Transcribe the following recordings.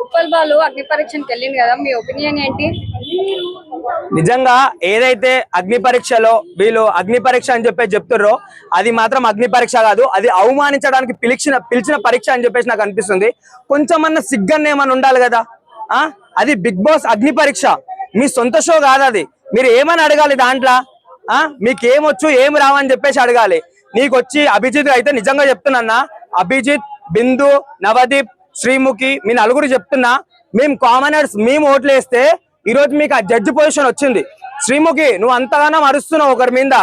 ఉప్పల్ బాలు అగ్ని పరీక్షకి వెళ్ళింది కదా, మీ ఒపీనియన్ ఏంటి? నిజంగా ఏదైతే అగ్ని పరీక్షలో వీళ్ళు అగ్ని పరీక్ష అని చెప్పేసి చెప్తుర్రో అది మాత్రం అగ్ని పరీక్ష కాదు, అది అవమానించడానికి పిలిచిన పరీక్ష అని చెప్పేసి నాకు అనిపిస్తుంది. కొంచెమన్నా సిగ్గన్న ఏమన్నా ఉండాలి కదా. అది బిగ్ బాస్ అగ్ని పరీక్ష, మీ సొంత షో కాదు అది. మీరు ఏమని అడగాలి దాంట్లో? మీకేమొచ్చు ఏమి రావని చెప్పేసి అడగాలి. నీకు వచ్చి అభిజిత్ అయితే నిజంగా చెప్తున్నా, అభిజిత్, బిందు, నవదీప్, శ్రీముఖి మీ నలుగురు చెప్తున్నా, మేము కామనర్స్ మేము ఓట్లు వేస్తే ఈరోజు మీకు ఆ జడ్జి పొజిషన్ వచ్చింది. శ్రీముఖి నువ్వు అంతగానో అరుస్తున్నావు ఒకరి మీద,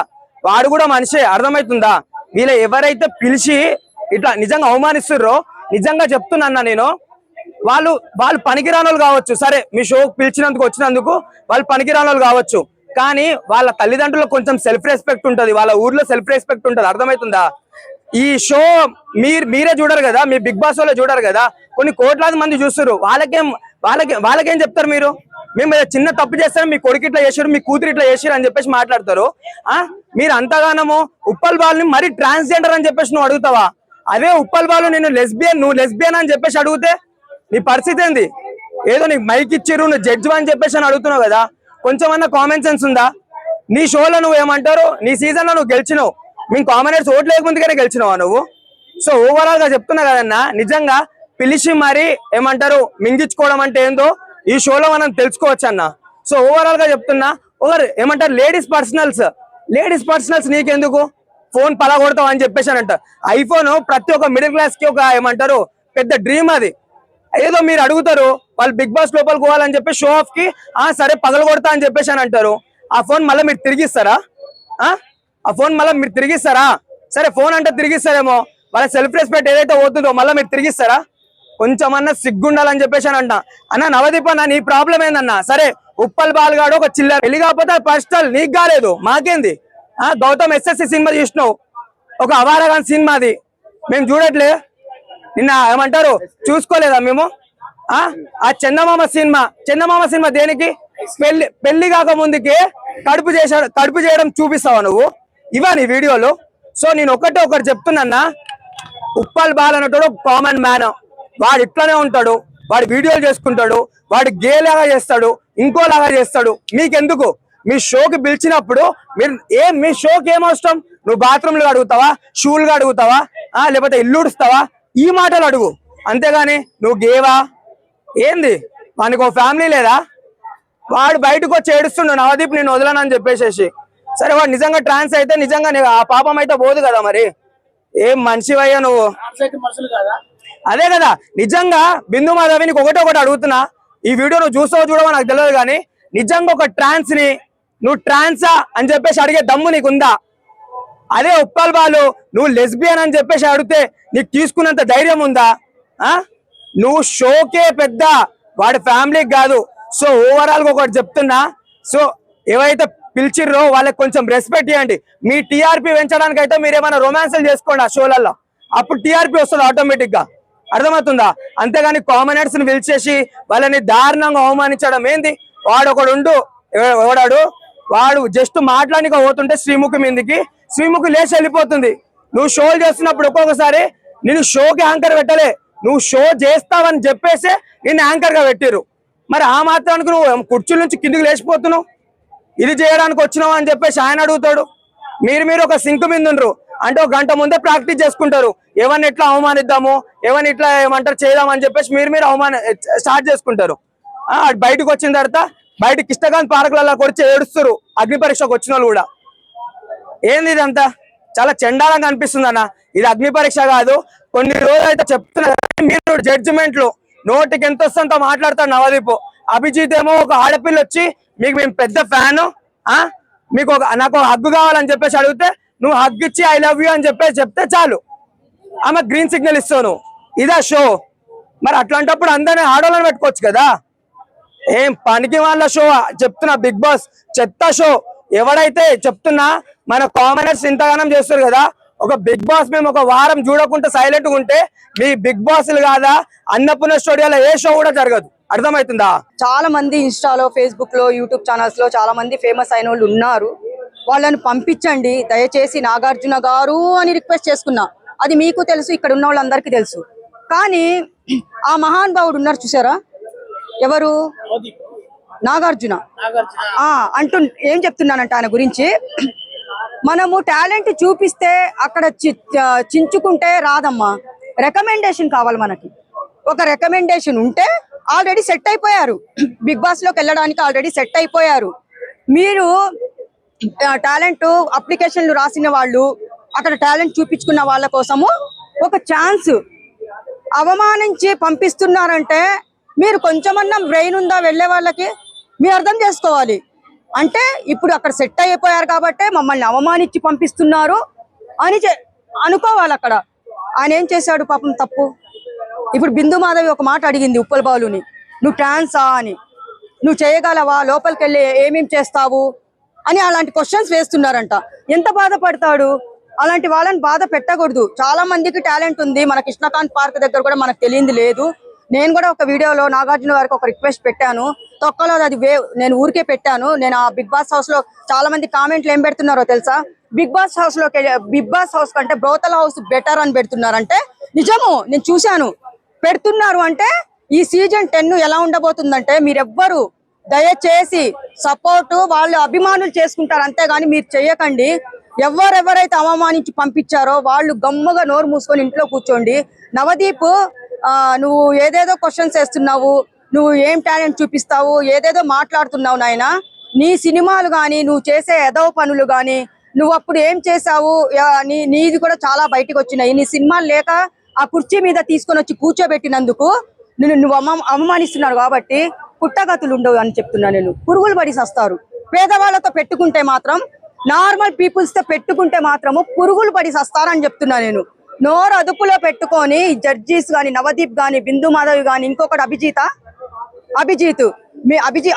వాడు కూడా మనిషే, అర్థమవుతుందా? వీళ్ళ ఎవరైతే పిలిచి ఇట్లా నిజంగా అవమానిస్తుర్రో నిజంగా చెప్తున్నా నేను, వాళ్ళు పనికిరానోళ్ళు కావచ్చు, సరే మీ షో పిలిచినందుకు వచ్చినందుకు వాళ్ళు పనికిరానోళ్ళు కావచ్చు, కానీ వాళ్ళ తల్లిదండ్రులకు కొంచెం సెల్ఫ్ రెస్పెక్ట్ ఉంటుంది, వాళ్ళ ఊర్లో సెల్ఫ్ రెస్పెక్ట్ ఉంటుంది, అర్థమవుతుందా? ఈ షో మీరే చూడరు కదా, మీ బిగ్ బాస్ లో చూడరు కదా, కొన్ని కోట్లాది మంది చూస్తారు. వాళ్ళకేం చెప్తారు మీరు? మేము చిన్న తప్పు చేస్తాం, మీ కొడుకు ఇట్లా చేసారు, మీ కూతురు ఇట్లా చేసారు అని చెప్పేసి మాట్లాడతారు. మీరు అంతగానము ఉప్పల్ బాలుని మరి ట్రాన్స్జెండర్ అని చెప్పేసి నువ్వు అడుగుతావా? అదే ఉప్పల్ బాలు నేను నువ్వు లెస్బియన్ అని చెప్పేసి అడిగితే నీ పరిస్థితి ఏంది? ఏదో నీకు మైక్ ఇచ్చిర్రు, నువ్వు జడ్జి అని చెప్పేసి అని అడుగుతున్నావు కదా, కొంచెమన్నా కామన్ సెన్స్ ఉందా? నీ షోలో నువ్వు ఏమంటారు, నీ సీజన్ లో నువ్వు గెలిచినావు, మేము కామనర్స్ ఓట్లు లేకముందుగానే గెలిచినావా నువ్వు? సో ఓవరాల్ గా చెప్తున్నా కదన్నా, నిజంగా పిలిచి మరి ఏమంటారు మింగించుకోవడం అంటే ఏందో ఈ షోలో మనం తెలుసుకోవచ్చు అన్న. సో ఓవరాల్ గా చెప్తున్నా, ఏమంటారు లేడీస్ పర్సనల్స్ నీకెందుకు? ఫోన్ పలగొడతావు అని చెప్పేసి అని అంట. ఐఫోన్ ప్రతి ఒక్క మిడిల్ క్లాస్ కి ఒక ఏమంటారు పెద్ద డ్రీమ్ అది. ఏదో మీరు అడుగుతారు వాళ్ళు బిగ్ బాస్ లోపలికి పోవాలని చెప్పి షో ఆఫ్ కి సరే పగలగొడతా అని చెప్పేసి అని అంటారు. ఆ ఫోన్ మళ్ళీ మీరు తిరిగిస్తారా? సరే ఫోన్ అంటే తిరిగిస్తారేమో, వాళ్ళ సెల్ఫ్ రెస్పెక్ట్ ఏదైతే పోతుందో మళ్ళీ మీరు తిరిగిస్తారా? కొంచెమన్నా సిగ్గుండాలని చెప్పేసి అని అంట. అన్న నవదీప్ అన్న నీ ప్రాబ్లం ఏందన్నా? సరే ఉప్పల్ బాలుగాడు ఒక చిల్లర పెళ్లి కాకపోతే పర్సనల్, నీకు కాలేదు మాకేంది? గౌతమ్ ఎస్ఎస్సి సినిమా చూసినావు, ఒక అవారగాన్ సినిమాది మేము చూడట్లే, నిన్న ఏమంటారు చూసుకోలేదా మేము? ఆ చందమామ సినిమా దేనికి? పెళ్లి కాక ముందుకే కడుపు చేయడం చూపిస్తావా నువ్వు? ఇవా నీ వీడియోలు? సో నేను ఒకటి చెప్తున్నా, ఉప్పల్ బాల్ అన్నట్టు కామన్ మ్యాన్, వాడు ఇట్లానే ఉంటాడు, వాడు వీడియోలు చేసుకుంటాడు, వాడు గే లాగా చేస్తాడు, ఇంకోలాగా చేస్తాడు. మీకెందుకు? మీ షోకి పిలిచినప్పుడు మీ షోకి ఏం అవసరం? నువ్వు బాత్రూమ్లు అడుగుతావా, షూలు అడుగుతావా, లేకపోతే ఇల్లు ఉడుస్తావా? ఈ మాటలు అడుగు, అంతేగాని నువ్వు గేవా ఏంది? వానికి ఒక ఫ్యామిలీ లేదా? వాడు బయటకు వచ్చి ఏడుస్తుండు నవదీప్ నేను వదలనని చెప్పేసేసి. సరే వాడు నిజంగా ట్రాన్స్ అయితే నిజంగా ఆ పాపం అయితే పోదు కదా, మరి ఏం మనిషివయ్యా నువ్వు? అదే కదా, నిజంగా బిందు మాధవి నీకు ఒకటి అడుగుతున్నా, ఈ వీడియో నువ్వు చూడవో నాకు తెలియదు, కానీ నిజంగా ఒక ట్రాన్స్ ని నువ్వు ట్రాన్సా అని చెప్పేసి అడిగే దమ్ము నీకుందా? అదే ఉప్పల్ బాలు నువ్వు లెస్బియన్ అని చెప్పేసి అడిగితే నీకు తీసుకున్నంత ధైర్యం ఉందా? నువ్వు షోకే పెద్ద, వాడి ఫ్యామిలీకి కాదు. సో ఓవరాల్ గా ఒకటి చెప్తున్నా, సో ఏవైతే పిలిచిర్రో వాళ్ళకి కొంచెం రెస్పెక్ట్ ఇవ్వండి. మీ టీఆర్పీ పెంచడానికి అయితే మీరు ఏమైనా రొమాన్స్లు చేసుకోండి ఆ షోలలో, అప్పుడు టీఆర్పీ వస్తుంది ఆటోమేటిక్ గా, అర్థమవుతుందా? అంతేగాని కామనర్స్ ని పిలిచేసి వాళ్ళని దారుణంగా అవమానించడం ఏంది? వాడు జస్ట్ మాట్లాడిక పోతుంటే శ్రీముఖి మీదకి, శ్రీముఖి లేచి వెళ్ళిపోతుంది. నువ్వు షోలు చేస్తున్నప్పుడు ఒక్కొక్కసారి నేను షోకి యాంకర్ పెట్టలే, నువ్వు షో చేస్తావని చెప్పేసి నిన్ను యాంకర్ గా పెట్టిరు. మరి ఆ మాత్రానికి నువ్వు కుర్చీల నుంచి కిందికి లేచిపోతున్నావు, ఇది చేయడానికి వచ్చినావు అని చెప్పేసి ఆయన అడుగుతాడు. మీరు ఒక సింక్ మీద ఉండరు అంటే ఒక గంట ముందే ప్రాక్టీస్ చేసుకుంటారు, ఎవరిని ఎట్లా అవమానిద్దాము, ఎవరిని ఇట్లా ఏమంటారు చేద్దామని చెప్పేసి మీరు స్టార్ట్ చేసుకుంటారు. బయటకు వచ్చిన తర్వాత బయట కిష్టకాంత్ పార్కులలో వచ్చి ఏడుస్తారు అగ్ని పరీక్షకు వచ్చిన వాళ్ళు కూడా. ఏంది ఇదంతా? చాలా చెండాలంగా అనిపిస్తుంది అన్న. ఇది అగ్ని పరీక్ష కాదు. కొన్ని రోజులు అయితే చెప్తున్నా, మీరు జడ్జిమెంట్ లో నోటికి ఎంత వస్తుందో మాట్లాడతాడు నవదీప్. అభిజిత్ ఏమో ఒక ఆడపిల్ల వచ్చి మీకు మేము పెద్ద ఫ్యాను, మీకు నాకు హగ్గు కావాలని చెప్పేసి అడిగితే నువ్వు హగ్ ఇచ్చి ఐ లవ్ యూ అని చెప్పేసి చెప్తే చాలు, ఆమె గ్రీన్ సిగ్నల్ ఇస్తావు నువ్వు. ఇదా షో? మరి అట్లాంటప్పుడు అందరినీ ఆడవాళ్ళని పెట్టుకోవచ్చు కదా. ఏం పనికి వాళ్ళ షో చెప్తున్నా, బిగ్ బాస్ చెత్త షో. ఎవడైతే చెప్తున్నా మన కామనర్స్ ఇంతగానం చేస్తారు కదా, ఒక బిగ్ బాస్ మేము ఒక వారం చూడకుండా సైలెంట్ గా ఉంటే మీ బిగ్ బాస్లు కాదా అన్నపూర్ణ స్టూడియోలో ఏ షో కూడా జరగదు, అర్థమవుతుందా? చాలా మంది ఇన్స్టాలో, ఫేస్బుక్ లో, యూట్యూబ్ ఛానల్స్ లో చాలా మంది ఫేమస్ అయిన వాళ్ళు ఉన్నారు. వాళ్ళని పంపించండి దయచేసి, నాగార్జున గారు అని రిక్వెస్ట్ చేసుకున్నా. అది మీకు తెలుసు, ఇక్కడ ఉన్న వాళ్ళందరికీ తెలుసు. కానీ ఆ మహానుభావుడు ఉన్నారు చూసారా, ఎవరు, నాగార్జున. అంటూ ఏం చెప్తున్నానంట ఆయన గురించి, మనము టాలెంట్ చూపిస్తే అక్కడ చించుకుంటే రాదమ్మా, రికమెండేషన్ కావాలి మనకి. ఒక రికమెండేషన్ ఉంటే ఆల్రెడీ సెట్ అయిపోయారు, బిగ్ బాస్ లోకి వెళ్ళడానికి ఆల్రెడీ సెట్ అయిపోయారు. మీరు టాలెంట్ అప్లికేషన్లు రాసిన వాళ్ళు, అక్కడ టాలెంట్ చూపించుకున్న వాళ్ళ కోసము ఒక ఛాన్స్ అవమానించి పంపిస్తున్నారంటే మీరు కొంచెమన్నా బ్రెయిన్ ఉందా వెళ్ళే వాళ్ళకి? మీరు అర్థం చేసుకోవాలి. అంటే ఇప్పుడు అక్కడ సెట్ అయిపోయారు కాబట్టి మమ్మల్ని అవమానించి పంపిస్తున్నారు అని అనుకోవాలి. అక్కడ ఆయన ఏం చేశాడు పాపం తప్పు. ఇప్పుడు బిందు మాధవి ఒక మాట అడిగింది ఉప్పల్ బాలుని, నువ్వు ట్రాన్సా అని, నువ్వు చేయగలవా, లోపలికి వెళ్ళి ఏమేం చేస్తావు అని అలాంటి క్వశ్చన్స్ వేస్తున్నారంట. ఎంత బాధపడతాడు? అలాంటి వాళ్ళని బాధ పెట్టకూడదు. చాలా మందికి టాలెంట్ ఉంది. మన కృష్ణకాంత్ పార్క్ దగ్గర కూడా మనకు తెలియంది లేదు. నేను కూడా ఒక వీడియోలో నాగార్జున గారికి ఒక రిక్వెస్ట్ పెట్టాను, తొక్కలో అది నేను ఊరికే పెట్టాను. నేను ఆ బిగ్ బాస్ హౌస్ లో చాలా మంది కామెంట్లు ఏం పెడుతున్నారో తెలుసా, బిగ్ బాస్ హౌస్ కంటే బ్రోతల్ హౌస్ బెటర్ అని పెడుతున్నారంటే నిజము, నేను చూశాను. పెడుతున్నారు అంటే ఈ సీజన్ 10 ఎలా ఉండబోతుందంటే మీరెవ్వరు దయచేసి సపోర్టు వాళ్ళు అభిమానులు చేసుకుంటారు, అంతేగాని మీరు చెయ్యకండి. ఎవరెవరైతే అవమానించి పంపించారో వాళ్ళు గమ్ముగా నోరు మూసుకొని ఇంట్లో కూర్చోండి. నవదీప్, నువ్వు ఏదేదో క్వశ్చన్స్ వేస్తున్నావు, నువ్వు ఏం టాలెంట్ చూపిస్తావు, ఏదేదో మాట్లాడుతున్నావు నాయన. నీ సినిమాలు కానీ, నువ్వు చేసే ఎదవ పనులు కానీ, నువ్వు అప్పుడు ఏం చేసావు, నీది కూడా చాలా బయటకు వచ్చినాయి. నీ సినిమాలు లేక ఆ కుర్చీ మీద తీసుకొని వచ్చి కూర్చోబెట్టినందుకు నువ్వు అవమానిస్తున్నాడు కాబట్టి పుట్టగతులు ఉండవు అని చెప్తున్నా నేను. పురుగులు పడి సస్తారు. పేదవాళ్ళతో పెట్టుకుంటే మాత్రం, నార్మల్ పీపుల్స్ తో పెట్టుకుంటే మాత్రము పురుగులు పడి సస్తారని చెప్తున్నా నేను. నోరు అదుపులో పెట్టుకొని జడ్జీస్ గాని, నవదీప్ గాని, బిందు మాధవి గాని, ఇంకొకటి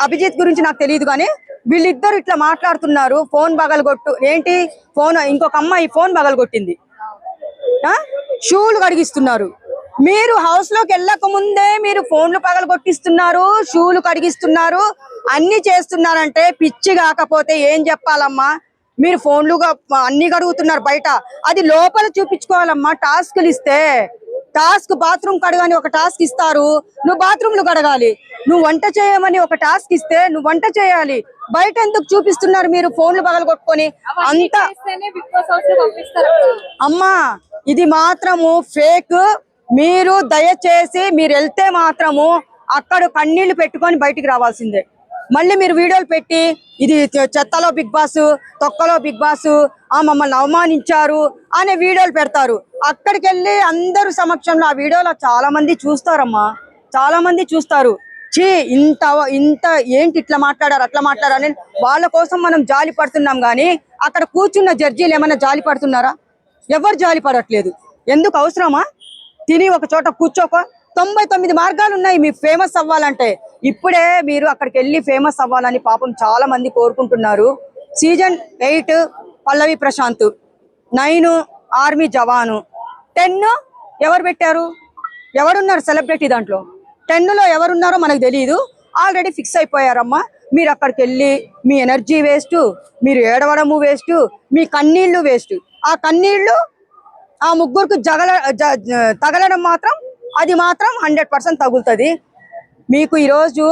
అభిజిత్ గురించి నాకు తెలియదు కానీ వీళ్ళిద్దరు ఇట్లా మాట్లాడుతున్నారు. ఫోన్ పగలగొట్టు ఏంటి, ఫోన్ ఇంకొక అమ్మాయి ఫోన్ పగలగొట్టింది, షూలు కడిగిస్తున్నారు. మీరు హౌస్ లోకి వెళ్ళక ముందే మీరు ఫోన్లు పగలగొట్టిస్తున్నారు, షూలు కడిగిస్తున్నారు, అన్ని చేస్తున్నారంటే పిచ్చి కాకపోతే ఏం చెప్పాలమ్మా? మీరు ఫోన్లుగా అన్ని కడుగుతున్నారు బయట, అది లోపల చూపించుకోవాలమ్మా. టాస్క్లు ఇస్తే బాత్రూమ్ కడగని ఒక టాస్క్ ఇస్తారు, నువ్వు బాత్రూమ్లు కడగాలి. నువ్వు వంట చేయమని ఒక టాస్క్ ఇస్తే నువ్వు వంట చేయాలి. బయట ఎందుకు చూపిస్తున్నారు మీరు ఫోన్లు పగలగొట్టుకొని? అంత అమ్మా ఇది మాత్రము ఫేక్. మీరు దయచేసి మీరు వెళ్తే మాత్రము అక్కడ కన్నీళ్లు పెట్టుకొని బయటికి రావాల్సిందే. మళ్ళీ మీరు వీడియోలు పెట్టి ఇది చెత్తలో బిగ్ బాస్, తొక్కలో బిగ్ బాస్, మమ్మల్ని అవమానించారు అనే వీడియోలు పెడతారు. అక్కడికి వెళ్ళి అందరు సమక్షంలో ఆ వీడియోలో చాలా మంది చూస్తారమ్మా, చాలా మంది చూస్తారు. ఇంత ఏంటి ఇట్లా మాట్లాడారు అట్లా మాట్లాడారు అని వాళ్ళ కోసం మనం జాలి పడుతున్నాం కానీ అక్కడ కూర్చున్న జడ్జీలు ఏమైనా జాలి పడుతున్నారా? ఎవరు జాలి పడట్లేదు. ఎందుకు అవసరమా? తిని ఒక చోట కూర్చోక 99 మార్గాలు ఉన్నాయి మీ ఫేమస్ అవ్వాలంటే. ఇప్పుడే మీరు అక్కడికి వెళ్ళి ఫేమస్ అవ్వాలని పాపం చాలా మంది కోరుకుంటున్నారు. సీజన్ 8 పల్లవి ప్రశాంత్, 9 ఆర్మీ జవాను, 10 ఎవరు పెట్టారు? ఎవరున్నారు సెలబ్రిటీ దాంట్లో? 10లో ఎవరున్నారో మనకు తెలియదు. ఆల్రెడీ ఫిక్స్ అయిపోయారమ్మా. మీరు అక్కడికి వెళ్ళి మీ ఎనర్జీ వేస్ట్, మీరు ఏడవడము వేస్ట్, మీ కన్నీళ్లు వేస్ట్. ఆ కన్నీళ్లు ఆ ముగ్గురికి తగలడం మాత్రం అది మాత్రం 100% తగులుతుంది మీకు. ఈరోజు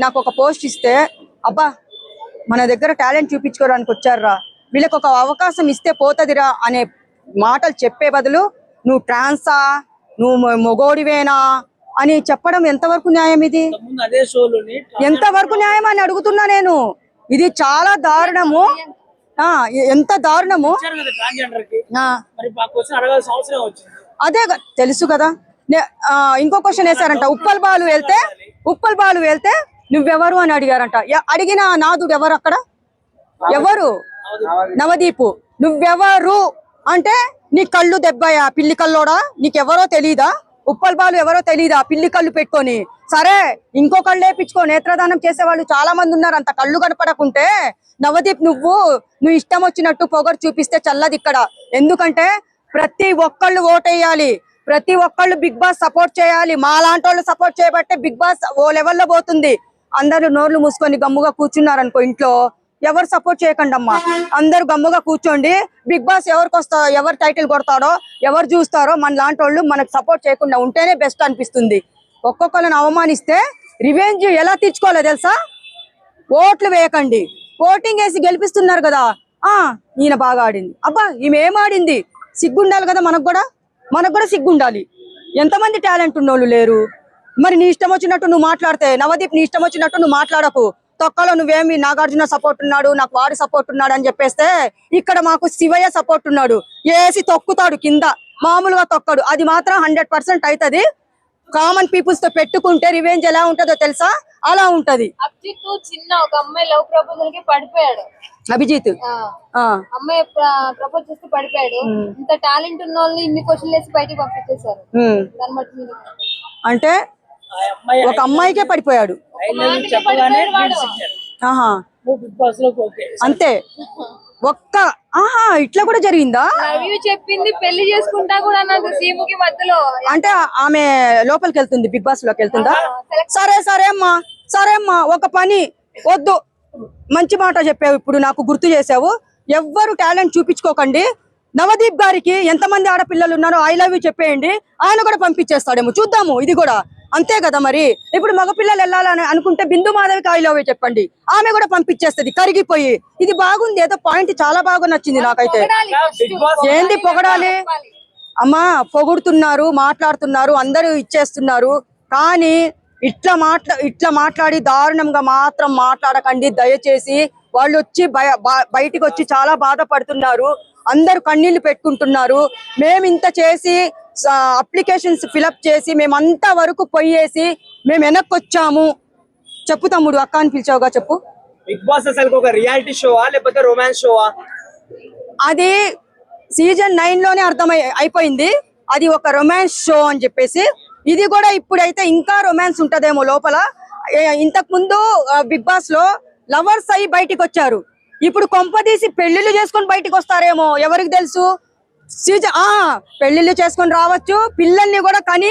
నాకు ఒక పోస్ట్ ఇస్తే, అబ్బా మన దగ్గర టాలెంట్ చూపించుకోవడానికి వచ్చారా, వీళ్ళకి ఒక అవకాశం ఇస్తే పోతదిరా అనే మాటలు చెప్పే బదులు నువ్వు ట్రాన్సా, నువ్వు మొగోడివేనా అని చెప్పడం ఎంతవరకు న్యాయం? ఇది ఎంతవరకు న్యాయం అని అడుగుతున్నా నేను. ఇది చాలా దారుణము. ఎంత దారుణము. అదే తెలుసు కదా. ఇంకో క్వశ్చన్ వేసారంట, ఉప్పల్ బాలు వెళ్తే నువ్వెవరు అని అడిగారంట. అడిగిన నాదుడు ఎవరు అక్కడ? ఎవరు? నవదీపు. నువ్వెవరు అంటే నీ కళ్ళు దెబ్బయా పిల్లి కల్లోడా? నీకెవరో తెలీదా? ఉప్పల్ బాలు ఎవరో తెలీదా పిల్లి కళ్ళు పెట్టుకొని? సరే ఇంకో కళ్ళు వేపించుకో. నేత్రదానం చేసే వాళ్ళు చాలా మంది ఉన్నారు. అంత కళ్ళు కనపడకుంటే నవదీప్ నువ్వు ఇష్టం వచ్చినట్టు పొగరు చూపిస్తే చల్లది ఇక్కడ. ఎందుకంటే ప్రతి ఒక్కళ్ళు ఓటేయాలి, ప్రతి ఒక్కళ్ళు బిగ్ బాస్ సపోర్ట్ చేయాలి. మా లాంటి వాళ్ళు సపోర్ట్ చేయబట్టే బిగ్ బాస్ ఓ లెవెల్లో పోతుంది. అందరూ నోర్లు మూసుకొని గమ్ముగా కూర్చున్నారనుకో ఇంట్లో, ఎవరు సపోర్ట్ చేయకండి అమ్మా. అందరూ గమ్ముగా కూర్చోండి. బిగ్ బాస్ ఎవరు టైటిల్ కొడతాడో, ఎవరు చూస్తారో మన లాంటి వాళ్ళు మనకు సపోర్ట్ చేయకుండా ఉంటేనే బెస్ట్ అనిపిస్తుంది. ఒక్కొక్కరిని అవమానిస్తే రివెంజ్ ఎలా తీర్చుకోవాలో తెలుసా? ఓట్లు వేయకండి. ఓటింగ్ వేసి గెలిపిస్తున్నారు కదా, ఈయన బాగా ఆడింది, అబ్బా ఈమె ఏం ఆడింది, సిగ్గుండాలి కదా మనకు కూడా సిగ్గుండాలి. ఎంతమంది టాలెంట్ ఉన్నోళ్ళు లేరు. మరి నీ ఇష్టం వచ్చినట్టు నువ్వు మాట్లాడితే, నవదీప్ నీ ఇష్టం వచ్చినట్టు నువ్వు మాట్లాడకు. తొక్కలో నువ్వేమి నాగార్జున సపోర్ట్ ఉన్నాడు, నాకు వాడి సపోర్ట్ ఉన్నాడు అని చెప్పేస్తే, ఇక్కడ మాకు శివయ్య సపోర్ట్ ఉన్నాడు, ఏసి తొక్కుతాడు కింద, మామూలుగా తొక్కడు. అది మాత్రం 100% అవుతుంది. కామన్ పీపుల్స్ తో పెట్టుకుంటే రివెంజ్ ఎలా ఉంటుందో తెలుసా? అలా ఉంటది. అభిజిత్ చిన్న ఒక అమ్మాయి లవ్ ప్రపోజల్ కి పడిపోయాడు. అభిజిత్ అమ్మాయి ప్రపోజ్ చేస్తే పడిపోయాడు. ఇంత టాలెంట్ ఉన్న వాళ్ళని ఇన్ని క్వశ్చన్లు వేసి బయటకు పంపించేశారు. దాన్ని బట్టి మీరు అంటే ఒక అమ్మాయికే పడిపోయాడు. అంతే ఒక్క ఇట్లా కూడా జరిగిందా? చెప్పింది పెళ్లి చేసుకుంటా కూడా సీముకి మధ్యలో. అంటే ఆమె లోపలికి వెళ్తుంది, బిగ్ బాస్ లోకి వెళ్తుందా? సరే అమ్మా ఒక పని వద్దు, మంచి మాట చెప్పావు, ఇప్పుడు నాకు గుర్తు చేసావు. ఎవ్వరు టాలెంట్ చూపించుకోకండి. నవదీప్ గారికి ఎంతమంది ఆడపిల్లలు ఉన్నారో ఐ లవ్ యూ చెప్పేయండి, ఆయన కూడా పంపించేస్తాడేమో, చూద్దాము. ఇది కూడా అంతే కదా. మరి ఇప్పుడు మగపిల్లలు వెళ్ళాలని అనుకుంటే బిందు మాధవికి ఐ లవ్ యూ చెప్పండి, ఆమె కూడా పంపించేస్తుంది కరిగిపోయి. ఇది బాగుంది, ఏదో పాయింట్ చాలా బాగా నచ్చింది నాకైతే. ఏంది పొగడాలి అమ్మా? పొగుడుతున్నారు, మాట్లాడుతున్నారు, అందరూ ఇచ్చేస్తున్నారు. కానీ ఇట్లా మాట్లాడి దారుణంగా మాత్రం మాట్లాడకండి దయచేసి. వాళ్ళు వచ్చి బయటికి వచ్చి చాలా బాధపడుతున్నారు, అందరూ కన్నీళ్లు పెట్టుకుంటున్నారు. మేము ఇంత చేసి అప్లికేషన్స్ ఫిలప్ చేసి మేమంతా వరకు పోయేసి మేము వెనక్కి వచ్చాము. చెప్పు తమ్ముడు, అక్క అని పిలిచావుగా, చెప్పు. బిగ్ బాస్ అసలు ఒక రియాలిటీ షోవా లేకపోతే రొమాన్స్ షోవా? అది సీజన్ 9 లోనే అయిపోయింది, అది ఒక రొమాన్స్ షో అని చెప్పేసి. ఇది కూడా ఇప్పుడైతే ఇంకా రొమాన్స్ ఉంటదేమో లోపల. ఇంతకు ముందు బిగ్ బాస్ లో లవర్స్ అయ్యి బయటికి వచ్చారు, ఇప్పుడు కొంపదీసి పెళ్లిళ్ళు చేసుకొని బయటికి వస్తారేమో, ఎవరికి తెలుసు. పెళ్లిళ్ళు చేసుకొని రావచ్చు, పిల్లల్ని కూడా కని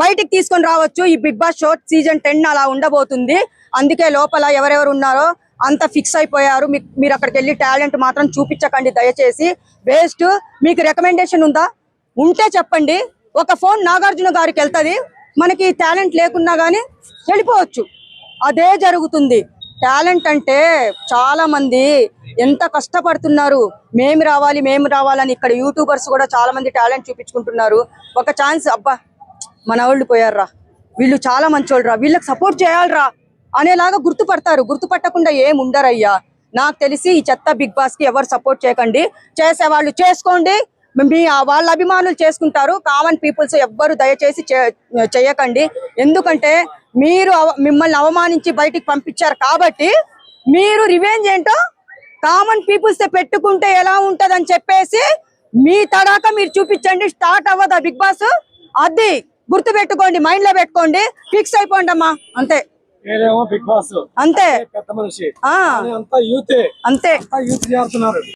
బయటికి తీసుకొని రావచ్చు. ఈ బిగ్ బాస్ షో సీజన్ 10 అలా ఉండబోతుంది. అందుకే లోపల ఎవరెవరు ఉన్నారో అంత ఫిక్స్ అయిపోయారు. మీరు అక్కడికి వెళ్ళి టాలెంట్ మాత్రం చూపించకండి దయచేసి, వేస్ట్. మీకు రికమెండేషన్ ఉందా? ఉంటే చెప్పండి. ఒక ఫోన్ నాగార్జున గారికి వెళ్తుంది, మనకి టాలెంట్ లేకున్నా గానీ వెళ్ళిపోవచ్చు. అదే జరుగుతుంది. టాలెంట్ అంటే చాలా మంది ఎంత కష్టపడుతున్నారు, మేము రావాలని. ఇక్కడ యూట్యూబర్స్ కూడా చాలా మంది టాలెంట్ చూపించుకుంటున్నారు. ఒక ఛాన్స్, అబ్బా మన వాళ్ళు పోయారా, వీళ్ళు చాలా మంచోళ్ళరా, వీళ్ళకి సపోర్ట్ చేయాలరా అనేలాగా గుర్తుపడతారు. గుర్తుపట్టకుండా ఏం ఉండరయ్యా. నాకు తెలిసి ఈ చెత్త బిగ్ బాస్ కి ఎవరు సపోర్ట్ చేయకండి. చేసేవాళ్ళు చేసుకోండి, వాళ్ళ అభిమానులు చేసుకుంటారు. కామన్ పీపుల్స్ ఎవ్వరు దయచేసి చేయకండి. ఎందుకంటే మిమ్మల్ని అవమానించి బయటికి పంపించారు కాబట్టి మీరు రివెంజ్ ఏంటో కామన్ పీపుల్స్ తో పెట్టుకుంటే ఎలా ఉంటదని చెప్పేసి మీ తడాక మీరు చూపించండి. స్టార్ట్ అవ్వదా బిగ్ బాస్? అది గుర్తు పెట్టుకోండి, మైండ్ లో పెట్టుకోండి, ఫిక్స్ అయిపోండి అమ్మా. అంతే బిగ్ బాస్ అంతే. పెద్ద మనిషి అంతే.